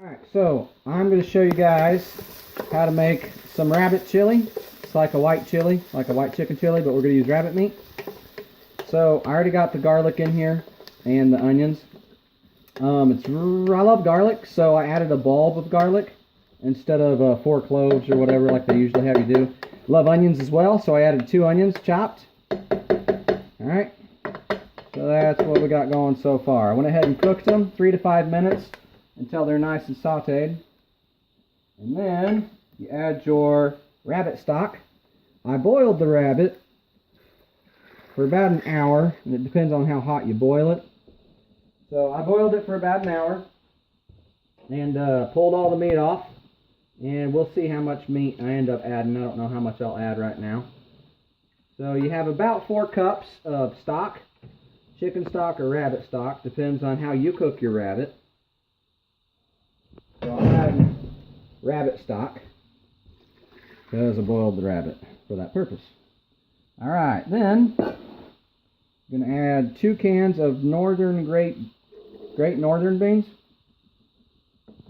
Alright, so I'm going to show you guys how to make some rabbit chili. It's like a white chili, like a white chicken chili, but we're going to use rabbit meat. So I already got the garlic in here and the onions. I love garlic, so I added a bulb of garlic instead of 4 cloves or whatever like they usually have you do. Love onions as well, so I added 2 onions chopped. Alright, so that's what we got going so far. I went ahead and cooked them 3 to 5 minutes until they're nice and sauteed. And then you add your rabbit stock. I boiled the rabbit for about an hour, and it depends on how hot you boil it. So I boiled it for about an hour and pulled all the meat off, and we'll see how much meat I end up adding. I don't know how much I'll add right now. So you have about 4 cups of stock, chicken stock or rabbit stock, depends on how you cook your rabbit. So I'm adding rabbit stock because I boiled the rabbit for that purpose. Alright, then I'm going to add 2 cans of great northern beans.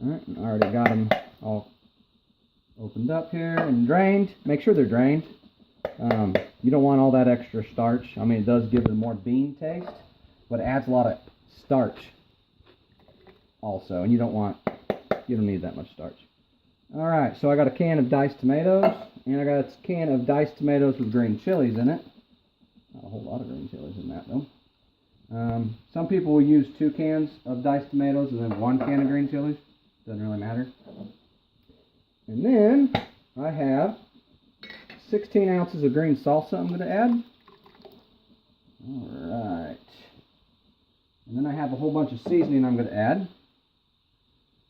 Alright, I already got them all opened up here and drained. Make sure they're drained. You don't want all that extra starch. I mean, it does give it a more bean taste, but it adds a lot of starch also, and you don't need that much starch. Alright, so I got a can of diced tomatoes, and I got a can of diced tomatoes with green chilies in it. Not a whole lot of green chilies in that, though. Some people will use 2 cans of diced tomatoes and then 1 can of green chilies. Doesn't really matter. And then I have 16 ounces of green salsa I'm going to add. Alright. And then I have a whole bunch of seasoning I'm going to add.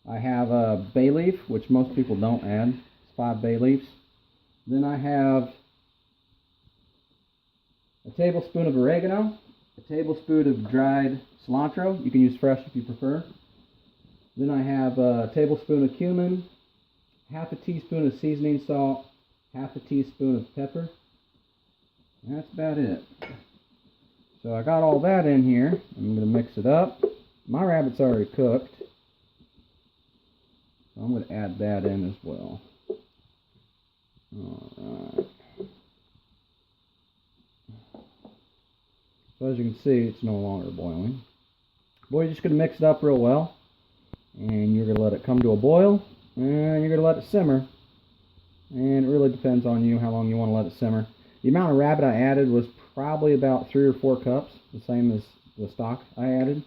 I have a bay leaf, which most people don't add. It's 5 bay leaves. Then I have a tablespoon of oregano, a tablespoon of dried cilantro. You can use fresh if you prefer. Then I have a tablespoon of cumin, half a teaspoon of seasoning salt, half a teaspoon of pepper. And that's about it. So I got all that in here. I'm going to mix it up. My rabbit's already cooked, so I'm going to add that in as well. Alright. So as you can see, it's no longer boiling. You're just going to mix it up real well, and you're going to let it come to a boil, and you're going to let it simmer. And it really depends on you how long you want to let it simmer. The amount of rabbit I added was probably about 3 or 4 cups, the same as the stock I added.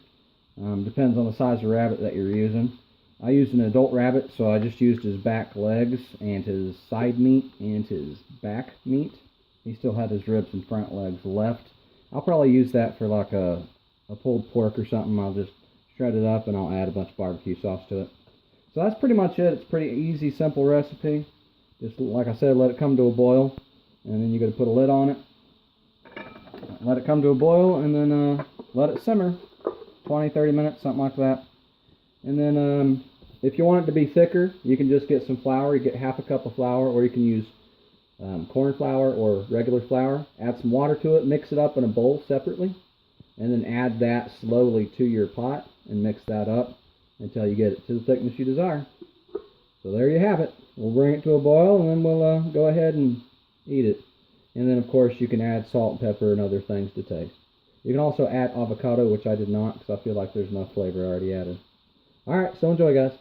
Depends on the size of rabbit that you're using. I used an adult rabbit, so I just used his back legs and his side meat and his back meat. He still had his ribs and front legs left. I'll probably use that for like a pulled pork or something. I'll just shred it up and I'll add a bunch of barbecue sauce to it. So that's pretty much it. It's a pretty easy, simple recipe. Just like I said, let it come to a boil, and then you got to put a lid on it. Let it come to a boil, and then let it simmer 20-30 minutes, something like that. And then if you want it to be thicker, you can just get some flour. You get half a cup of flour, or you can use corn flour or regular flour. Add some water to it, mix it up in a bowl separately, and then add that slowly to your pot and mix that up until you get it to the thickness you desire. So there you have it. We'll bring it to a boil, and then we'll go ahead and eat it. And then, of course, you can add salt and pepper and other things to taste. You can also add avocado, which I did not, because I feel like there's enough flavor already added. Alright, so enjoy, guys.